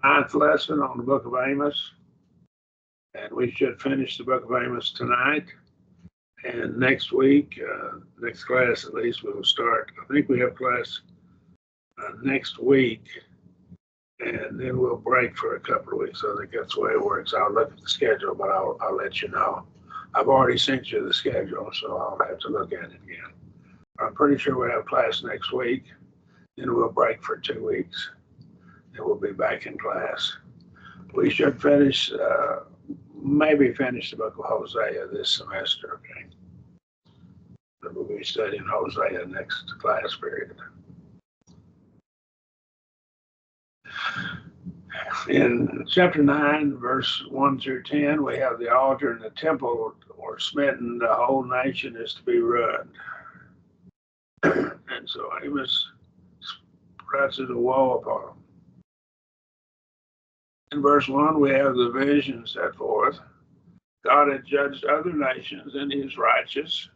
our ninth lesson on the book of Amos, and we should finish the book of Amos tonight. And next week, next class at least, we'll start. I think we have class next week, and then we'll break for a couple of weeks. I think that's the way it works. I'll look at the schedule, but I'll let you know. I've already sent you the schedule, so I'll have to look at it again. I'm pretty sure we'll have class next week, then we'll break for 2 weeks, and we'll be back in class. We should finish, maybe finish the book of Hosea this semester, okay? But we'll be studying Hosea next class period. In chapter 9, verse 1 through 10, we have the altar and the temple were smitten, the whole nation is to be ruined. And so Amos presses a woe upon them. In verse 1, we have the vision set forth. God had judged other nations, and he is righteous.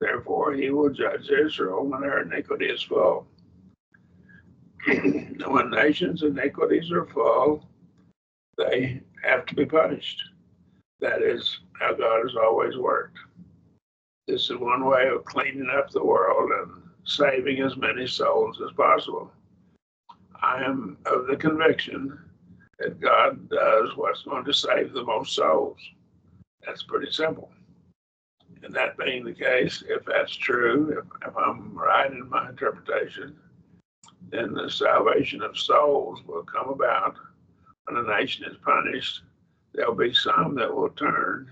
Therefore, he will judge Israel when their iniquity is full. When nations' iniquities are full, they have to be punished. That is how God has always worked. This is one way of cleaning up the world and saving as many souls as possible. I am of the conviction that God does what's going to save the most souls. That's pretty simple. And that being the case, if that's true, if I'm right in my interpretation, then the salvation of souls will come about when a nation is punished. There'll be some that will turn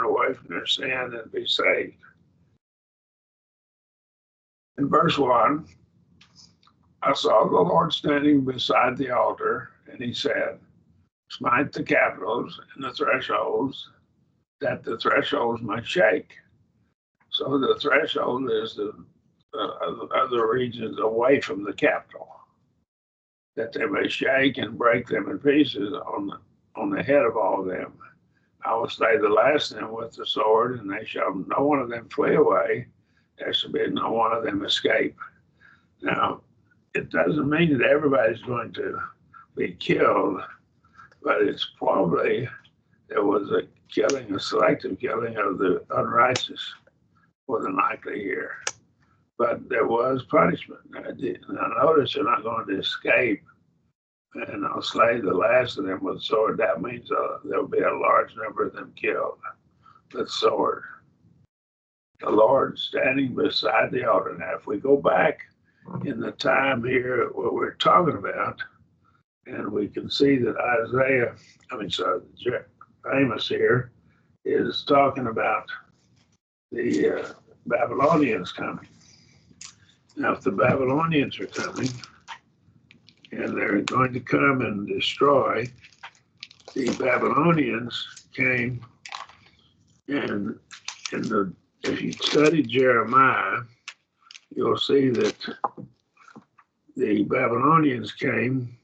away from their sin and be saved. In verse 1, I saw the Lord standing beside the altar, and he said, smite the capitals and the thresholds, that the thresholds might shake. So the threshold is the other regions away from the capital, that they may shake and break them in pieces on the head of all of them. I will slay the last of them with the sword, and they shall no one of them flee away. There shall be no one of them escape. Now, it doesn't mean that everybody's going to be killed, but it's probably there was a selective killing of the unrighteous more than likely here. But there was punishment. Now notice they're not going to escape, and I'll slay the last of them with the sword. That means there'll be a large number of them killed with sword. The Lord standing beside the altar. Now, if we go back in the time here, what we're talking about, and we can see that Amos here is talking about the Babylonians coming. Now, if the Babylonians are coming, and they're going to come and destroy, the Babylonians came, and if you study Jeremiah, you'll see that the Babylonians came,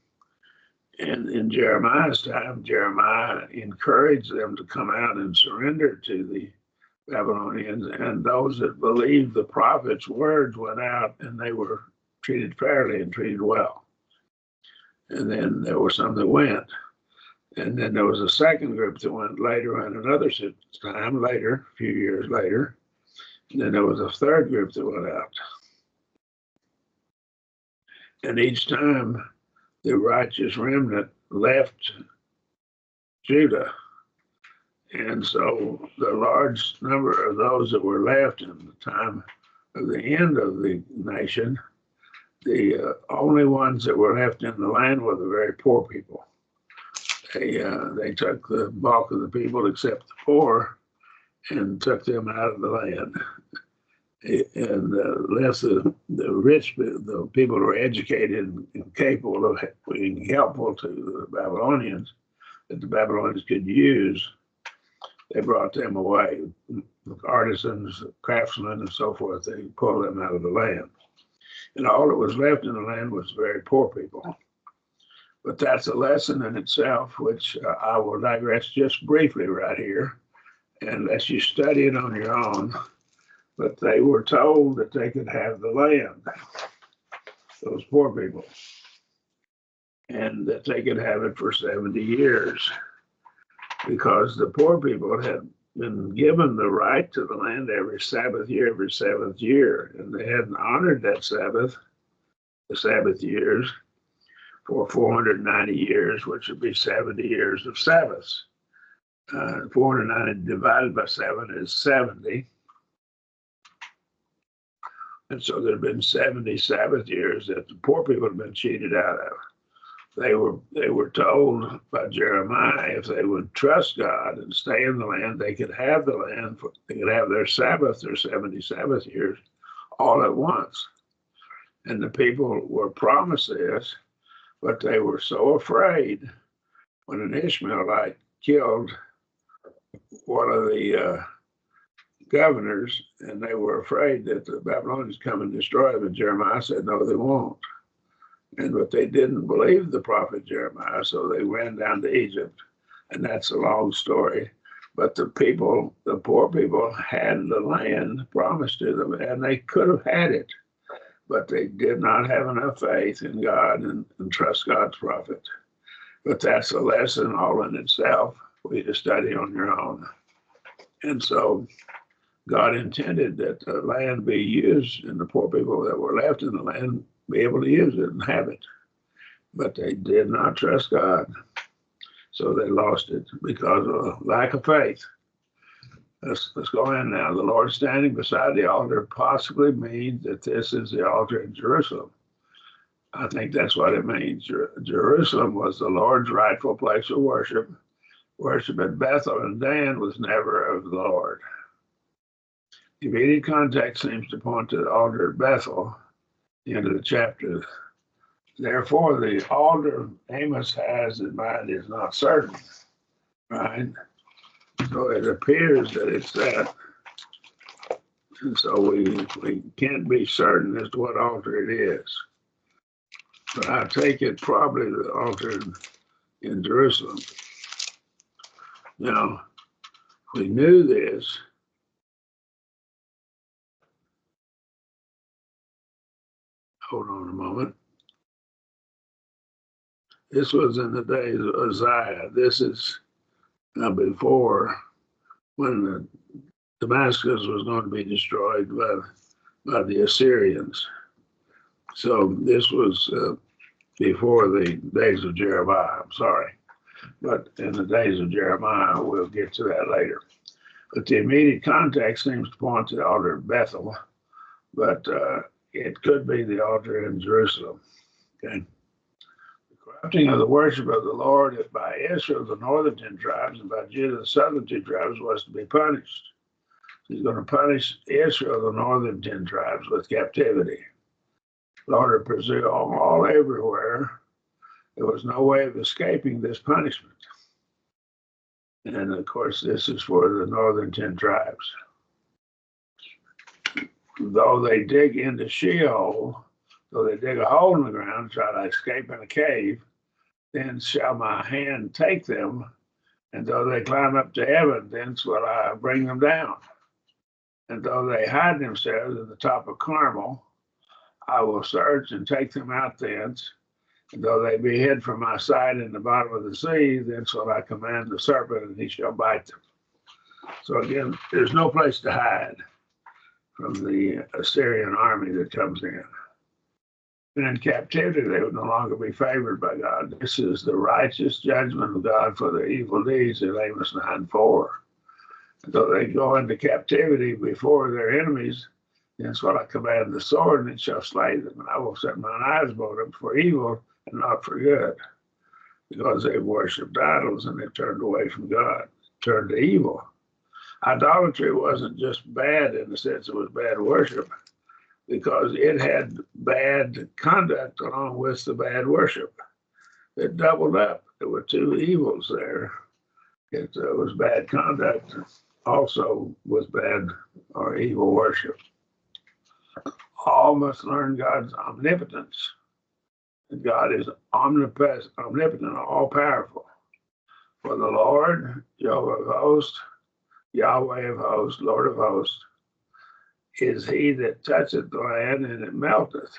and in Jeremiah's time, Jeremiah encouraged them to come out and surrender to the Babylonians, and those that believed the prophet's words went out, and they were treated fairly and treated well. And then there were some that went. And then there was a second group that went later on another time later, a few years later. And then there was a third group that went out. And each time the righteous remnant left Judah. And so the large number of those that were left in the time of the end of the nation, the only ones that were left in the land were the very poor people. They took the bulk of the people except the poor and took them out of the land. And left the rich, the people who were educated and capable of being helpful to the Babylonians, that the Babylonians could use, they brought them away. Artisans, craftsmen, and so forth, they pulled them out of the land. And all that was left in the land was very poor people. But that's a lesson in itself, which I will digress just briefly right here and let you study it on your own. But they were told that they could have the land, those poor people. and that they could have it for 70 years, because the poor people had been given the right to the land every seventh year, and they hadn't honored that Sabbath, the Sabbath years, for 490 years, which would be 70 years of Sabbaths. 490 divided by 7 is 70. And so there have been 70 Sabbath years that the poor people have been cheated out of. They were told by Jeremiah if they would trust God and stay in the land, they could have the land, they could have their Sabbath, their 70 Sabbath years, all at once. And the people were promised this, but they were so afraid when an Ishmaelite killed one of the governors, and they were afraid that the Babylonians come and destroy them. And Jeremiah said, no, they won't. But they didn't believe the prophet Jeremiah, so they ran down to Egypt. And that's a long story. But the poor people had the land promised to them, and they could have had it. But they did not have enough faith in God and trust God's prophet. But that's a lesson all in itself for you to study on your own. And so God intended that the land be used, and the poor people that were left in the land be able to use it and have it. But they did not trust God. So they lost it because of a lack of faith. Let's go in now. The Lord standing beside the altar possibly means that this is the altar in Jerusalem. I think that's what it means. Jerusalem was the Lord's rightful place of worship. Worship at Bethel and Dan was never of the Lord. The immediate context seems to point to the altar at Bethel, the end of the chapter. Therefore, the altar Amos has in mind is not certain, right? So it appears that it's that. And so we can't be certain as to what altar it is. But I take it probably the altar in Jerusalem. Now, if we knew this, hold on a moment. This was in the days of Uzziah. This is before when Damascus was going to be destroyed by the Assyrians. So this was before the days of Jeremiah. I'm sorry. But in the days of Jeremiah, we'll get to that later. But the immediate context seems to point to the altar of Bethel, but it could be the altar in Jerusalem. Okay. The corrupting of the worship of the Lord by Israel, the northern 10 tribes, and by Judah, the southern 2 tribes, was to be punished. He's going to punish Israel, the northern 10 tribes, with captivity. Lord would pursue all everywhere. There was no way of escaping this punishment. And of course, this is for the northern 10 tribes. Though they dig into Sheol, though they dig a hole in the ground, try to escape in a cave, then shall my hand take them. And though they climb up to heaven, thence will I bring them down. And though they hide themselves at the top of Carmel, I will search and take them out thence. And though they be hid from my sight in the bottom of the sea, thence will I command the serpent, and he shall bite them. So again, there's no place to hide from the Assyrian army that comes in. And in captivity, they would no longer be favored by God. This is the righteous judgment of God for their evil deeds in Amos 9:4. And though they go into captivity before their enemies, that's what I command the sword, and it shall slay them. And I will set mine eyes upon them for evil and not for good, because they've worshipped idols and they've turned away from God, turned to evil. Idolatry wasn't just bad in the sense it was bad worship, because it had bad conduct along with the bad worship. It doubled up. There were two evils there. It was bad conduct, also was bad or evil worship. All must learn God's omnipotence. God is omnipotent, all-powerful. For the Lord, Jehovah of hosts, Yahweh of hosts, Lord of hosts, is he that toucheth the land, and it melteth,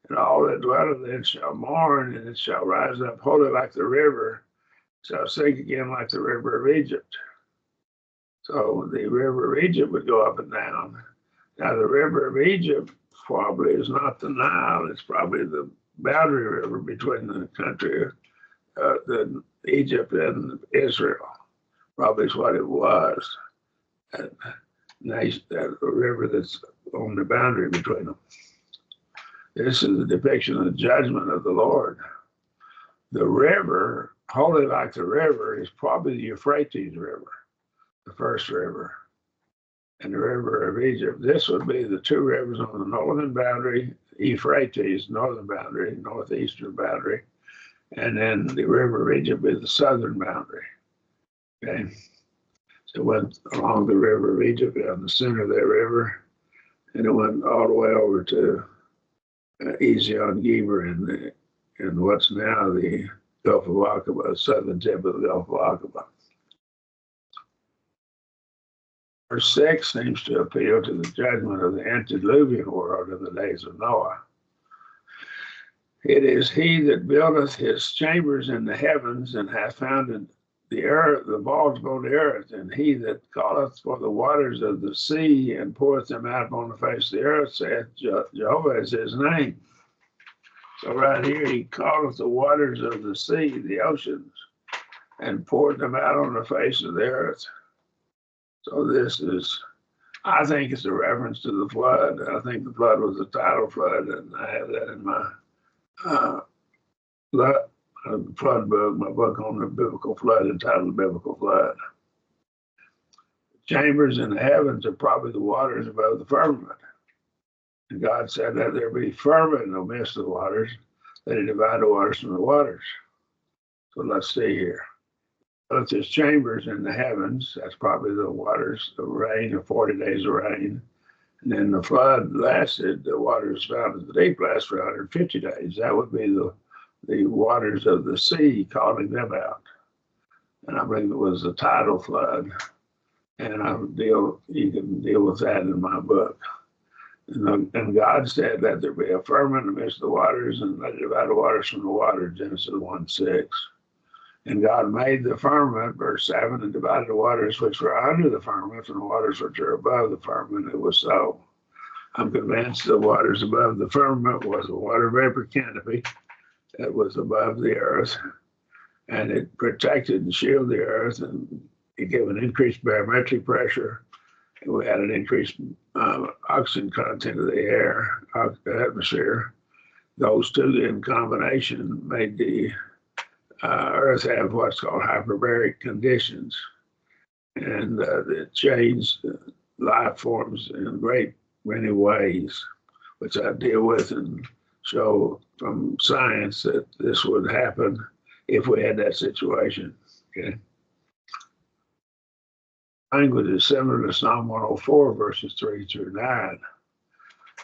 and all that dwell therein shall mourn, and it shall rise up wholly like the river, shall sink again like the river of Egypt. So the river of Egypt would go up and down. Now the river of Egypt probably is not the Nile, it's probably the boundary river between the country, the Egypt and Israel. Probably is what it was. That river that's on the boundary between them. This is a depiction of the judgment of the Lord. The river, wholly like the river, is probably the Euphrates River, the first river, and the river of Egypt. This would be the two rivers on the northern boundary, Euphrates, northern boundary, northeastern boundary, and then the river of Egypt is the southern boundary. Okay, so it went along the river of Egypt on the center of that river, and it went all the way over to Ezion Geber in what's now the Gulf of Aqaba, southern tip of the Gulf of Aqaba. Verse 6 seems to appeal to the judgment of the antediluvian world in the days of Noah. It is he that buildeth his chambers in the heavens and hath founded the earth, the vaults upon the earth, and he that calleth for the waters of the sea and poureth them out upon the face of the earth, saith Jehovah is his name. So right here, he calleth the waters of the sea, the oceans, and poured them out on the face of the earth. So this is, I think it's a reference to the flood. I think the flood was a tidal flood, and I have that in my flood book, my book on the biblical flood, entitled The Biblical Flood. Chambers in the heavens are probably the waters above the firmament. And God said that there be firmament in the midst of the waters, that he divide the waters from the waters. So let's see here. But if there's chambers in the heavens, that's probably the waters of rain, or 40 days of rain. And then the flood lasted, the waters found in the deep lasted for 150 days. That would be the waters of the sea calling them out. And I believe it was a tidal flood. And you can deal with that in my book. And God said that there be a firmament in the midst of the waters, and let it divide the waters from the water, Genesis 1:6. And God made the firmament, verse 7, and divided the waters which were under the firmament from the waters which are above the firmament. It was so. I'm convinced the waters above the firmament was a water vapor canopy that was above the earth, and it protected and shielded the earth, and it gave an increased barometric pressure. And we had an increased oxygen content of the air, the atmosphere. Those two in combination made the Earth have what's called hyperbaric conditions, and it changed life forms in great many ways, which I deal with and show from science that this would happen if we had that situation. Okay. Language is similar to Psalm 104, verses 3 through 9.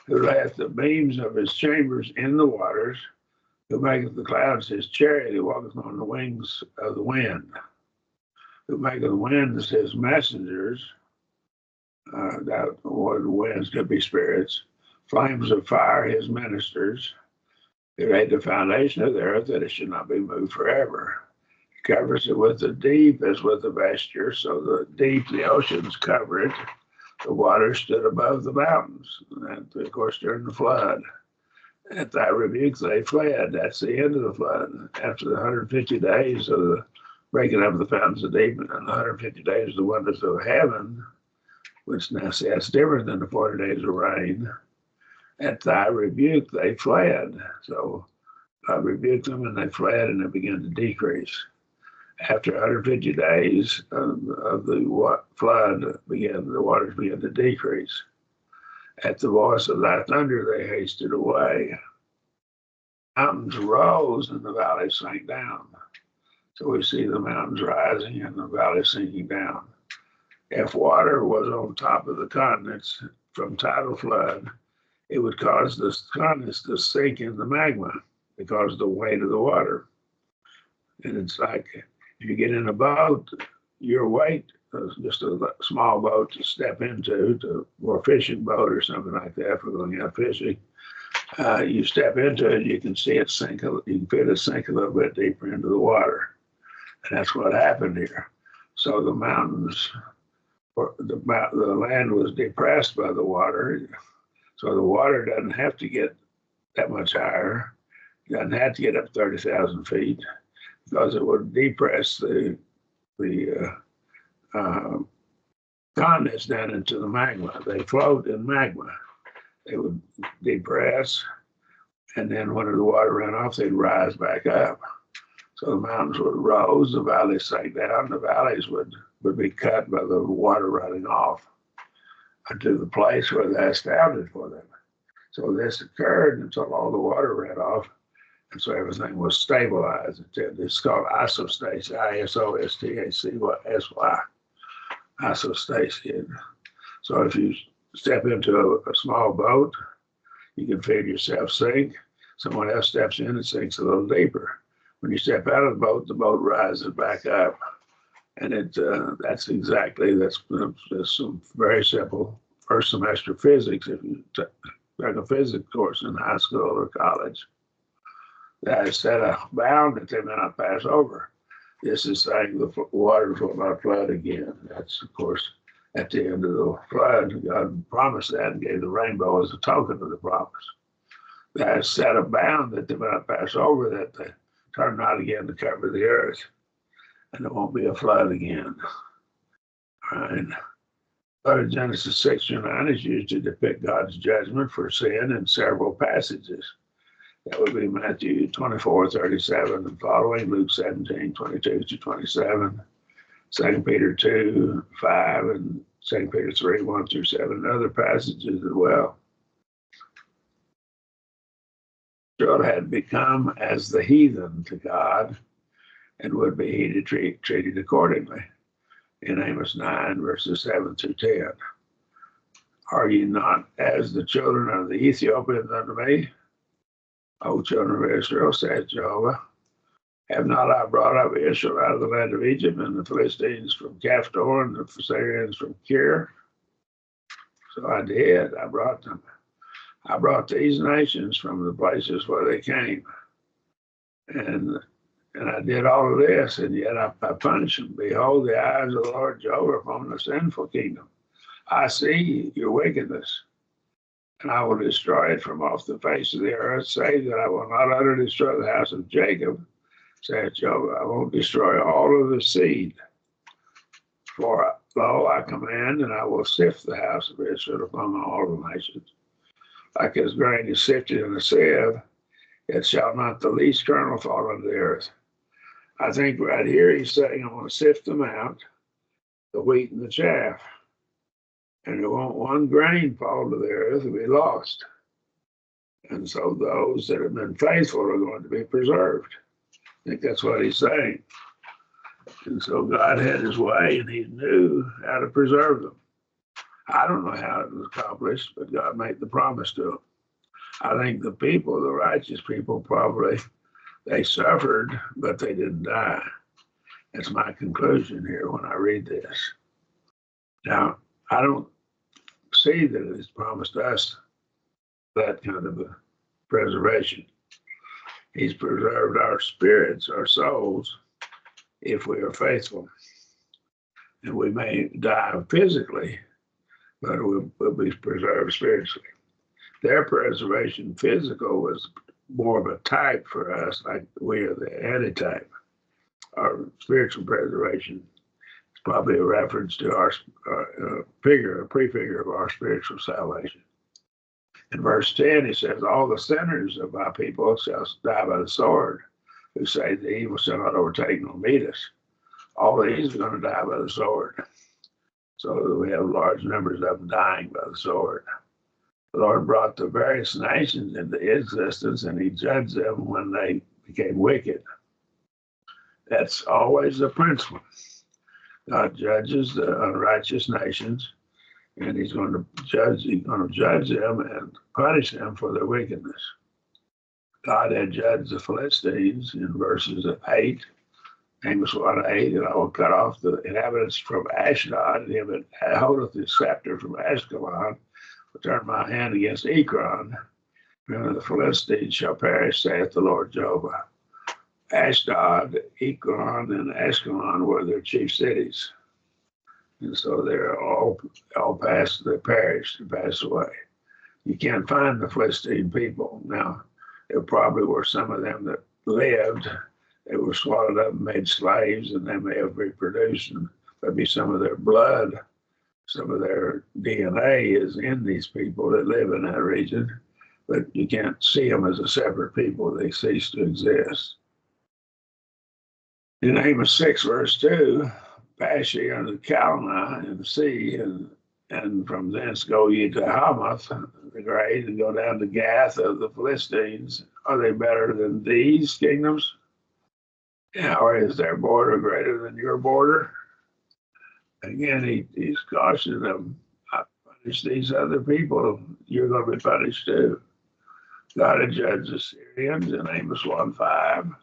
Who layeth the beams of his chambers in the waters, who maketh the clouds his chariot, who walketh on the wings of the wind, who maketh the winds his messengers. That word winds could be spirits. Flames of fire his ministers. Who laid the foundation of the earth, that it should not be moved forever. He covers it with the deep as with a vesture, so the deep, the oceans cover it. The waters stood above the mountains, and of course during the flood. At thy rebuke they fled. That's the end of the flood. After the 150 days of the breaking up of the fountains of deep, and the 150 days of the wonders of heaven, which now see that's different than the 40 days of rain. At thy rebuke they fled. So I rebuked them, and they fled, and they began to decrease. After 150 days of the flood, the waters began to decrease. At the voice of thy thunder, they hasted away. Mountains rose and the valleys sank down. So we see the mountains rising and the valleys sinking down. If water was on top of the continents from tidal flood, it would cause the continents to sink in the magma because of the weight of the water. And it's like if you get in a boat, your weight, just a small boat to step into, or a fishing boat or something like that, if we're going out fishing, You step into it, you can see it sink. You can feel it sink a little bit deeper into the water, and that's what happened here. So the mountains, the land was depressed by the water, so the water doesn't have to get that much higher. It doesn't have to get up 30,000 feet because it would depress the continents down into the magma. They float in magma. They would depress, and then when the water ran off, they'd rise back up. So the mountains would rise, the valleys sank down, the valleys would be cut by the water running off to the place where they established for them. So this occurred until all the water ran off, and so everything was stabilized. It's called isostasis, I-S-O-S-T-A-C-S-Y, isostasis. So if you step into a small boat, you can feel yourself sink. Someone else steps in and sinks a little deeper. When you step out of the boat rises back up. And that's some very simple first semester physics. If you take a physics course in high school or college, that is set a bound that they may not pass over. This is saying the waters will not flood again. That's, of course, at the end of the flood, God promised that and gave the rainbow as a token of the promise. That is set a bound that they may not pass over, that they turn not again to cover the earth, and there won't be a flood again. All right. Genesis 6-9 is used to depict God's judgment for sin in several passages. That would be Matthew 24:37 and following, Luke 17:22-27, 2 Peter 2:5, and 2 Peter 3:1-7, and other passages as well. Israel had become as the heathen to God and would be treated accordingly. In Amos 9, verses 7-10. Are ye not as the children of the Ethiopians unto me? O children of Israel, saith Jehovah, have not I brought up Israel out of the land of Egypt, and the Philistines from Caphtor, and the Syrians from Kir? So I did. I brought them. I brought these nations from the places where they came. And I did all of this, and yet I punished them. Behold, the eyes of the Lord Jehovah upon the sinful kingdom. I see your wickedness, and I will destroy it from off the face of the earth, save that I will not utterly destroy the house of Jacob, saith Jehovah. I won't destroy all of the seed. For lo, I command, and I will sift the house of Israel among all the nations. Like as grain is sifted in a sieve, yet shall not the least kernel fall on the earth. I think right here he's saying, I want to sift them out, the wheat and the chaff. And there won't one grain fall to the earth and be lost. And so those that have been faithful are going to be preserved. I think that's what he's saying. And so God had his way, and he knew how to preserve them. I don't know how it was accomplished, but God made the promise to them. I think the people, the righteous people, probably, they suffered, but they didn't die. That's my conclusion here when I read this. Now, I don't see that it's promised us that kind of a preservation. He's preserved our spirits, our souls, if we are faithful. And we may die physically, but we'll be preserved spiritually. Their preservation physical was more of a type for us, like we are the antitype. Our spiritual preservation is probably a reference to our figure, a prefigure of our spiritual salvation. In verse 10, he says, all the sinners of my people shall die by the sword, who say the evil shall not overtake nor meet us. All these are going to die by the sword. So we have large numbers of them dying by the sword. The Lord brought the various nations into existence, and he judged them when they became wicked. That's always the principle. God judges the unrighteous nations, and he's going to judge them and punish them for their wickedness. God had judged the Philistines in verses 8, Amos 1:8, and I will cut off the inhabitants from Ashdod, and him that holdeth his scepter from Ashkelon, will turn my hand against Ekron, None of the Philistines shall perish, saith the Lord Jehovah. Ashdod, Ekron, and Ashkelon were their chief cities. And so they're all passed, they perished and passed away. You can't find the Philistine people. Now, there probably were some of them that lived. They were swallowed up and made slaves, and they may have reproduced, and maybe some of their blood, some of their DNA is in these people that live in that region, but you can't see them as a separate people. They cease to exist. In Amos 6, verse 2, pass ye unto Calneh in the sea, and from thence go ye to Hamath, the great, and go down to Gath of the Philistines. Are they better than these kingdoms? Or is their border greater than your border? Again, he's cautioning them, I punish these other people, you're going to be punished too. God had judged the Syrians in Amos 1:5.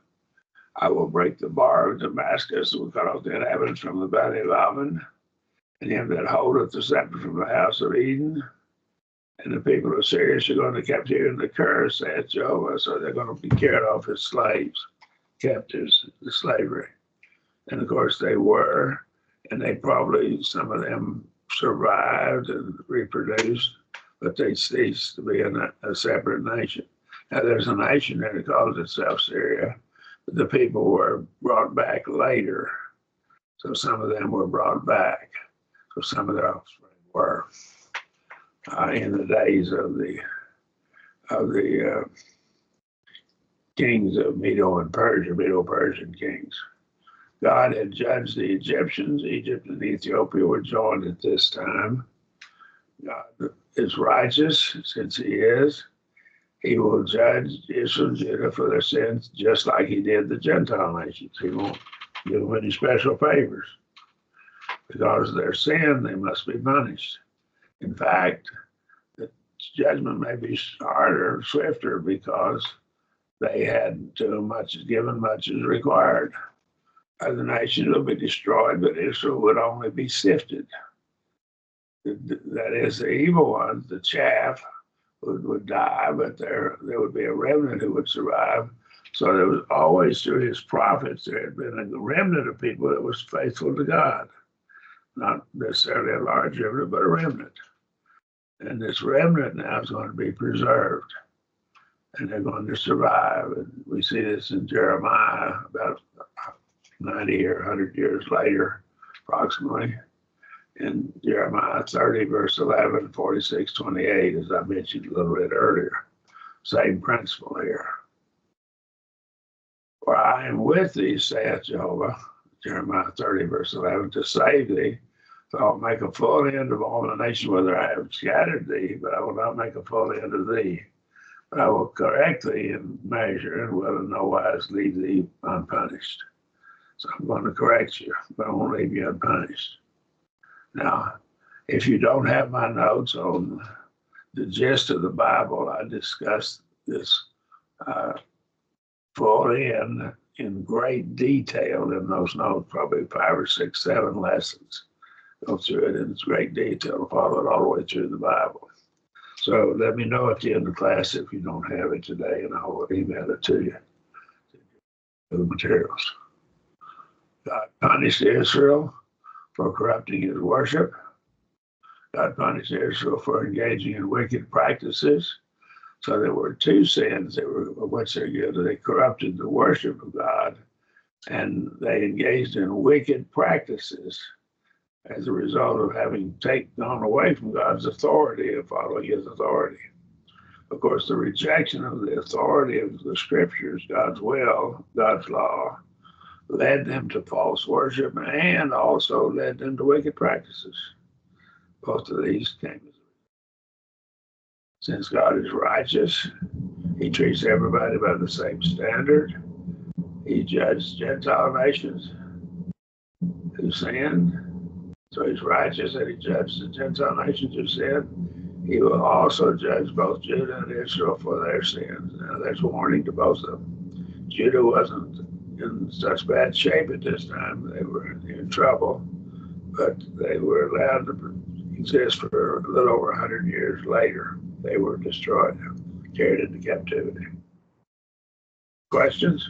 I will break the bar of Damascus and will cut off the inhabitants from the valley of Ammon, and him that holdeth the scepter from the house of Eden. And the people of Syria shall go into captivity and the curse, saith Jehovah. So they're going to be carried off as slaves, captives, to slavery. And of course they were, and they probably, some of them survived and reproduced, but they ceased to be a separate nation. Now there's a nation there that calls itself Syria, but the people were brought back later. So some of them were brought back. So some of their offspring were in the days of the kings of Medo and Persia, Medo-Persian kings. God had judged the Egyptians. Egypt and Ethiopia were joined at this time. God is righteous, since he is. He will judge Israel and Judah for their sins, just like he did the Gentile nations. He won't give them any special favors. Because of their sin, they must be punished. In fact, the judgment may be harder, swifter, because they had too much, given much as required. Other nations will be destroyed, but Israel would only be sifted. That is, the evil ones, the chaff, would die, but there would be a remnant who would survive. So there was always, through his prophets, there had been a remnant of people that was faithful to God. Not necessarily a large remnant, but a remnant. And this remnant now is going to be preserved, and they're going to survive. And we see this in Jeremiah about 90 or 100 years later, approximately. In Jeremiah 30, verse 11, 46, 28, as I mentioned a little bit earlier. Same principle here. For I am with thee, saith Jehovah, Jeremiah 30, verse 11, to save thee. So I'll make a full end of all the nations whether I have scattered thee, but I will not make a full end of thee. But I will correct thee in measure, and will in no wise leave thee unpunished. So I'm going to correct you, but I won't leave you unpunished. Now, if you don't have my notes on the gist of the Bible, I discussed this fully in great detail in those notes, probably 5 or 6, 7 lessons. Go through it in great detail, follow it all the way through the Bible. So let me know at the end of class if you don't have it today, and I will email it to you, the materials. God punished Israel for corrupting his worship. God punished Israel for engaging in wicked practices. So there were 2 sins that were which they did. They corrupted the worship of God, and they engaged in wicked practices as a result of having gone away from God's authority and following his authority. Of course, the rejection of the authority of the scriptures, God's will, God's law, led them to false worship and also led them to wicked practices. Both of these came. Since God is righteous, he treats everybody by the same standard. He judged Gentile nations who sinned. So he's righteous and he judged the Gentile nations who sinned. He will also judge both Judah and Israel for their sins. Now there's warning to both of them. Judah wasn't in such bad shape at this time. They were in trouble, but they were allowed to exist for a little over 100 years later. They were destroyed. carried into captivity. Questions?